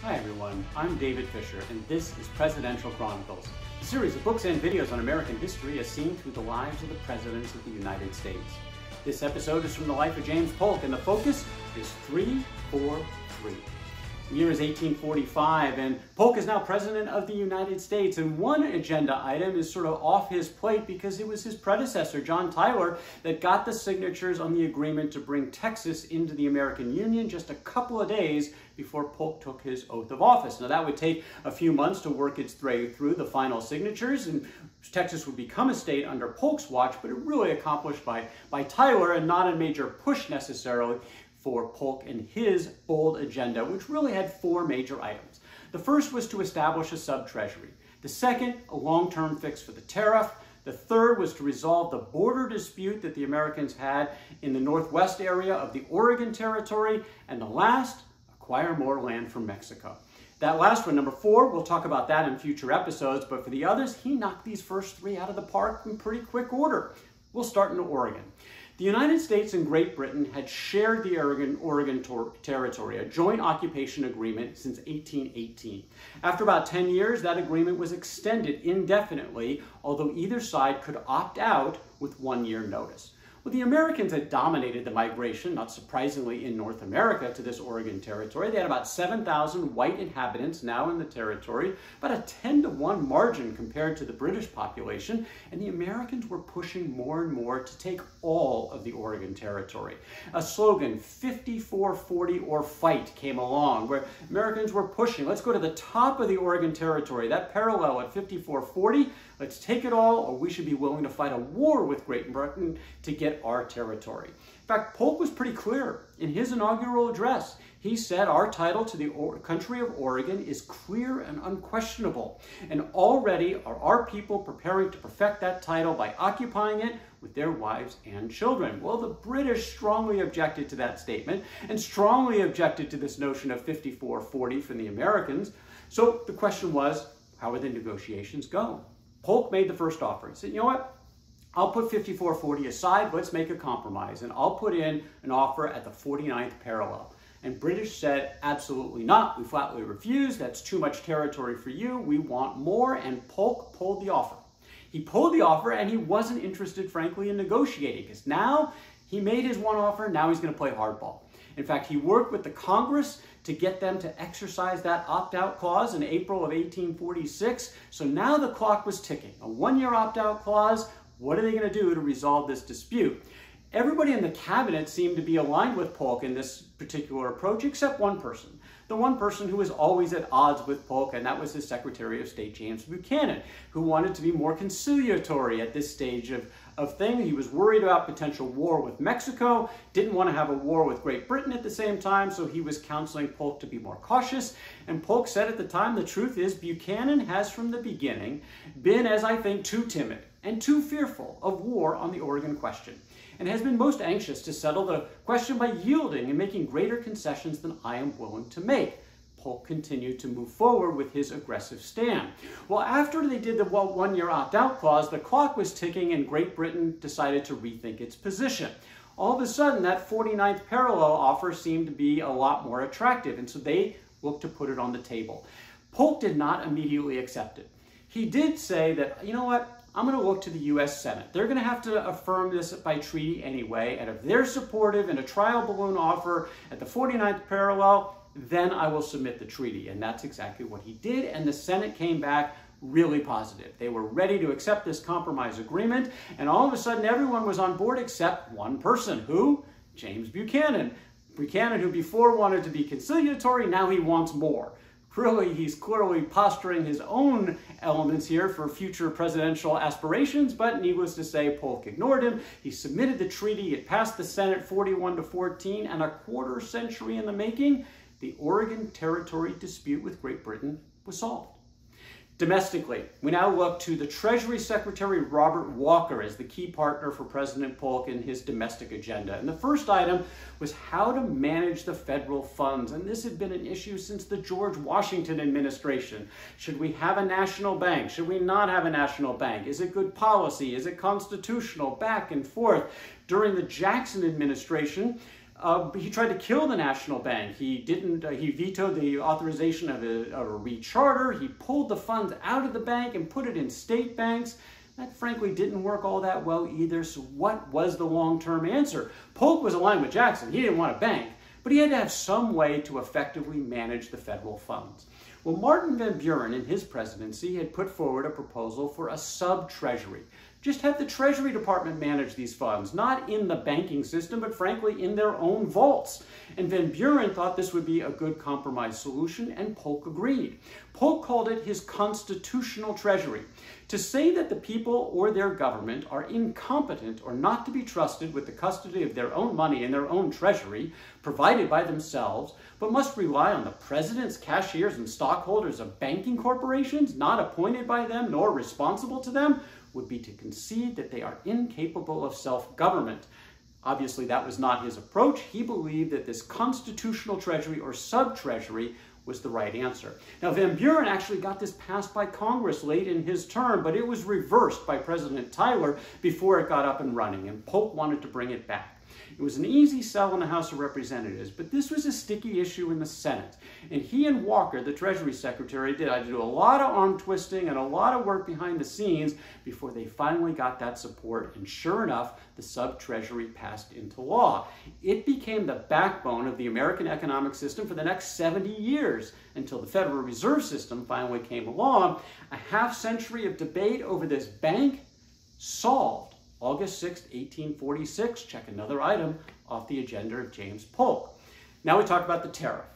Hi everyone, I'm David Fisher, and this is Presidential Chronicles, a series of books and videos on American history as seen through the lives of the presidents of the United States. This episode is from the life of James Polk, and the focus is 343. The year is 1845, and Polk is now President of the United States, and one agenda item is sort of off his plate because it was his predecessor, John Tyler, that got the signatures on the agreement to bring Texas into the American Union just a couple of days before Polk took his oath of office. Now that would take a few months to work its way through the final signatures, and Texas would become a state under Polk's watch, but it really accomplished by Tyler and not a major push necessarily for Polk and his bold agenda, which really had four major items. The first was to establish a sub-treasury. The second, a long-term fix for the tariff. The third was to resolve the border dispute that the Americans had in the northwest area of the Oregon Territory. And the last, acquire more land from Mexico. That last one, number 4, we'll talk about that in future episodes, but for the others, he knocked these first three out of the park in pretty quick order. We'll start in Oregon. The United States and Great Britain had shared the Oregon Territory, a joint occupation agreement, since 1818. After about 10 years, that agreement was extended indefinitely, although either side could opt out with 1 year notice. Well, the Americans had dominated the migration, not surprisingly, in North America to this Oregon Territory. They had about 7,000 white inhabitants now in the territory, about a 10-to-1 margin compared to the British population, and the Americans were pushing more and more to take all of the Oregon Territory. A slogan, 54-40 or fight, came along, where Americans were pushing, let's go to the top of the Oregon Territory, that parallel at 54-40, let's take it all, or we should be willing to fight a war with Great Britain to get our territory. In fact, Polk was pretty clear in his inaugural address. He said our title to the country of Oregon is clear and unquestionable, and already are our people preparing to perfect that title by occupying it with their wives and children. Well, the British strongly objected to that statement and strongly objected to this notion of 54-40 from the Americans. So the question was, how would the negotiations go? Polk made the first offer. He said, you know what? I'll put 54-40 aside, let's make a compromise, and I'll put in an offer at the 49th parallel. And British said, absolutely not. We flatly refuse. That's too much territory for you. We want more, and Polk pulled the offer. He pulled the offer, and he wasn't interested, frankly, in negotiating, because now he made his one offer, now he's going to play hardball. In fact, he worked with the Congress to get them to exercise that opt-out clause in April of 1846. So now the clock was ticking. A 1-year opt-out clause. What are they going to do to resolve this dispute? Everybody in the cabinet seemed to be aligned with Polk in this particular approach, except one person. The one person who was always at odds with Polk, and that was his Secretary of State, James Buchanan, who wanted to be more conciliatory at this stage of things. He was worried about potential war with Mexico, didn't want to have a war with Great Britain at the same time, so he was counseling Polk to be more cautious. And Polk said at the time, the truth is Buchanan has from the beginning been, as I think, too timid and too fearful of war on the Oregon question, and has been most anxious to settle the question by yielding and making greater concessions than I am willing to make. Polk continued to move forward with his aggressive stand. Well, after they did the 1-year opt-out clause, the clock was ticking and Great Britain decided to rethink its position. All of a sudden, that 49th parallel offer seemed to be a lot more attractive, and so they looked to put it on the table. Polk did not immediately accept it. He did say that, you know what, I'm going to look to the U.S. Senate. They're going to have to affirm this by treaty anyway, and if they're supportive in a trial balloon offer at the 49th parallel, then I will submit the treaty. And that's exactly what he did, and the Senate came back really positive. They were ready to accept this compromise agreement, and all of a sudden everyone was on board except one person. Who? James Buchanan. Buchanan, who before wanted to be conciliatory, now he wants more. Really, he's clearly posturing his own elements here for future presidential aspirations, but needless to say, Polk ignored him. He submitted the treaty. It passed the Senate 41-14, and a quarter century in the making, the Oregon Territory dispute with Great Britain was solved. Domestically, we now look to the Treasury Secretary Robert Walker as the key partner for President Polk in his domestic agenda. And the first item was how to manage the federal funds. And this had been an issue since the George Washington administration. Should we have a national bank? Should we not have a national bank? Is it good policy? Is it constitutional? Back and forth. During the Jackson administration, He tried to kill the National Bank. He vetoed the authorization of a recharter. He pulled the funds out of the bank and put it in state banks. That frankly didn't work all that well either. So what was the long-term answer? Polk was aligned with Jackson. He didn't want a bank, but he had to have some way to effectively manage the federal funds. Well, Martin Van Buren in his presidency had put forward a proposal for a sub-treasury. Just have the Treasury Department manage these funds, not in the banking system, but frankly in their own vaults. And Van Buren thought this would be a good compromise solution, and Polk agreed. Polk called it his constitutional treasury. To say that the people or their government are incompetent or not to be trusted with the custody of their own money in their own treasury, provided by themselves, but must rely on the presidents, cashiers, and stockholders of banking corporations, not appointed by them nor responsible to them, would be to concede that they are incapable of self-government. Obviously, that was not his approach. He believed that this constitutional treasury or sub-treasury was the right answer. Now, Van Buren actually got this passed by Congress late in his term, but it was reversed by President Tyler before it got up and running, and Polk wanted to bring it back. It was an easy sell in the House of Representatives, but this was a sticky issue in the Senate. And he and Walker, the Treasury Secretary, had to do a lot of arm twisting and a lot of work behind the scenes before they finally got that support. And sure enough, the sub-treasury passed into law. It became the backbone of the American economic system for the next 70 years until the Federal Reserve System finally came along. A half century of debate over this bank solved. August 6, 1846, check another item off the agenda of James Polk. Now we talk about the tariff.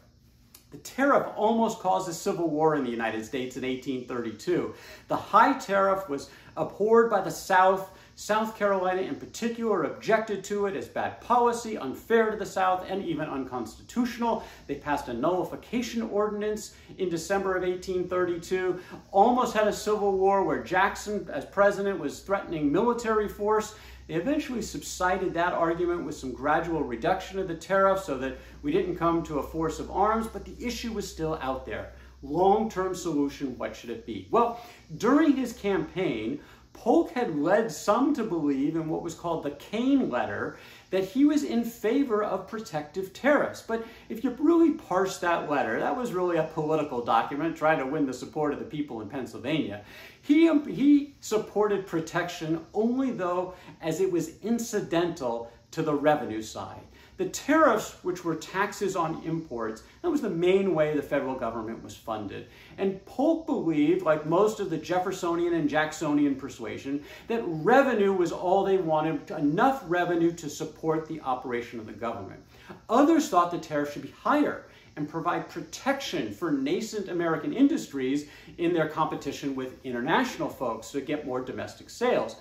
The tariff almost caused a civil war in the United States in 1832. The high tariff was abhorred by the South. South Carolina in particular objected to it as bad policy, unfair to the South, and even unconstitutional. They passed a nullification ordinance in December of 1832, almost had a civil war where Jackson, as president, was threatening military force. They eventually subsided that argument with some gradual reduction of the tariff so that we didn't come to a force of arms, but the issue was still out there. Long-term solution, what should it be? Well, during his campaign, Polk had led some to believe in what was called the Kane letter, that he was in favor of protective tariffs. But if you really parse that letter, that was really a political document trying to win the support of the people in Pennsylvania. He supported protection only though as it was incidental to the revenue side. The tariffs, which were taxes on imports, that was the main way the federal government was funded. And Polk believed, like most of the Jeffersonian and Jacksonian persuasion, that revenue was all they wanted, enough revenue to support the operation of the government. Others thought the tariff should be higher and provide protection for nascent American industries in their competition with international folks to get more domestic sales.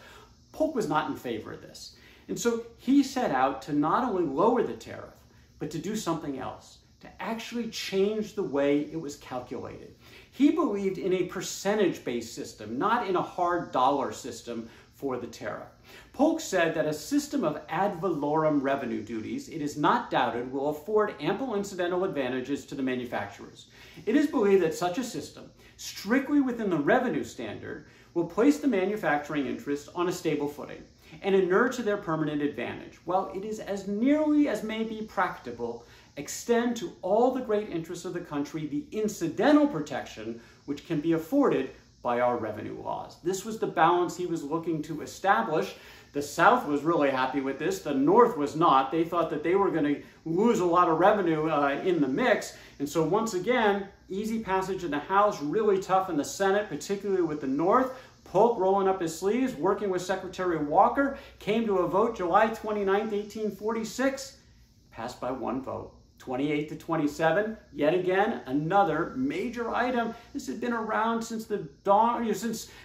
Polk was not in favor of this. And so he set out to not only lower the tariff, but to do something else, to actually change the way it was calculated. He believed in a percentage-based system, not in a hard dollar system for the tariff. Polk said that a system of ad valorem revenue duties, it is not doubted, will afford ample incidental advantages to the manufacturers. It is believed that such a system, strictly within the revenue standard, will place the manufacturing interests on a stable footing and inure to their permanent advantage, while it is as nearly as may be practicable, extend to all the great interests of the country the incidental protection which can be afforded by our revenue laws. This was the balance he was looking to establish. The South was really happy with this. The North was not. They thought that they were going to lose a lot of revenue in the mix. And so once again, easy passage in the House, really tough in the Senate, particularly with the North. Polk, rolling up his sleeves, working with Secretary Walker, came to a vote July 29, 1846, passed by one vote, 28 to 27. Yet again, another major item. This has been around since the dawn,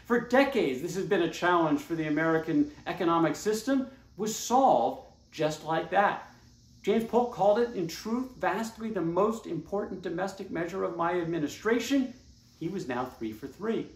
for decades. This has been a challenge for the American economic system, was solved just like that. James Polk called it, in truth, vastly the most important domestic measure of my administration. He was now 3 for 3.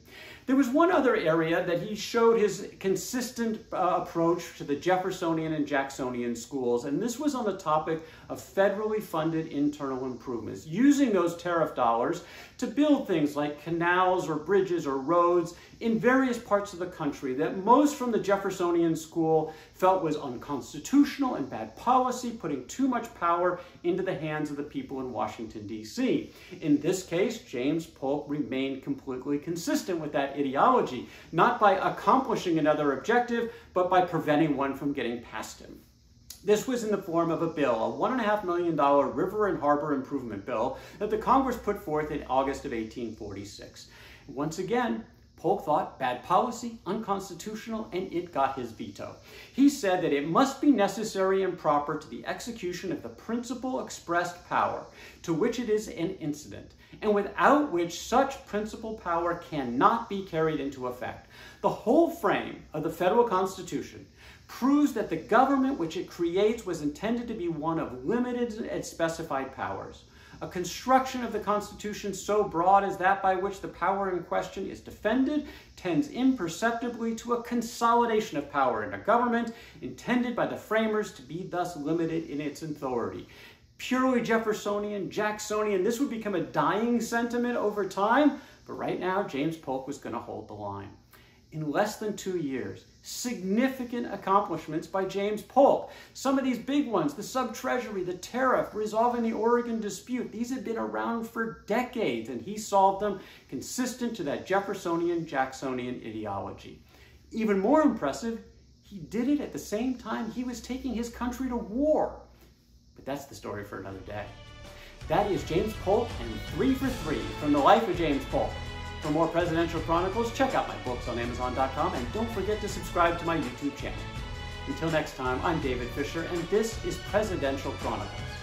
There was one other area that he showed his consistent approach to the Jeffersonian and Jacksonian schools, and this was on the topic of federally funded internal improvements, using those tariff dollars to build things like canals or bridges or roads in various parts of the country that most from the Jeffersonian school felt was unconstitutional and bad policy, putting too much power into the hands of the people in Washington, D.C. In this case, James Polk remained completely consistent with that ideology, not by accomplishing another objective, but by preventing one from getting past him. This was in the form of a bill, a $1.5 million river and harbor improvement bill that the Congress put forth in August of 1846. Once again, Polk thought bad policy, unconstitutional, and it got his veto. He said that it must be necessary and proper to the execution of the principal expressed power to which it is an incident, and without which such principal power cannot be carried into effect. The whole frame of the federal Constitution proves that the government which it creates was intended to be one of limited and specified powers. A construction of the Constitution so broad as that by which the power in question is defended tends imperceptibly to a consolidation of power in a government intended by the framers to be thus limited in its authority. Purely Jeffersonian, Jacksonian, this would become a dying sentiment over time, but right now James Polk was going to hold the line. In less than 2 years, significant accomplishments by James Polk. Some of these big ones, the Sub-Treasury, the Tariff, resolving the Oregon dispute, these had been around for decades, and he solved them consistent to that Jeffersonian, Jacksonian ideology. Even more impressive, he did it at the same time he was taking his country to war. But that's the story for another day. That is James Polk and 3 for 3 from the life of James Polk. For more Presidential Chronicles, check out my books on Amazon.com, and don't forget to subscribe to my YouTube channel. Until next time, I'm David Fisher, and this is Presidential Chronicles.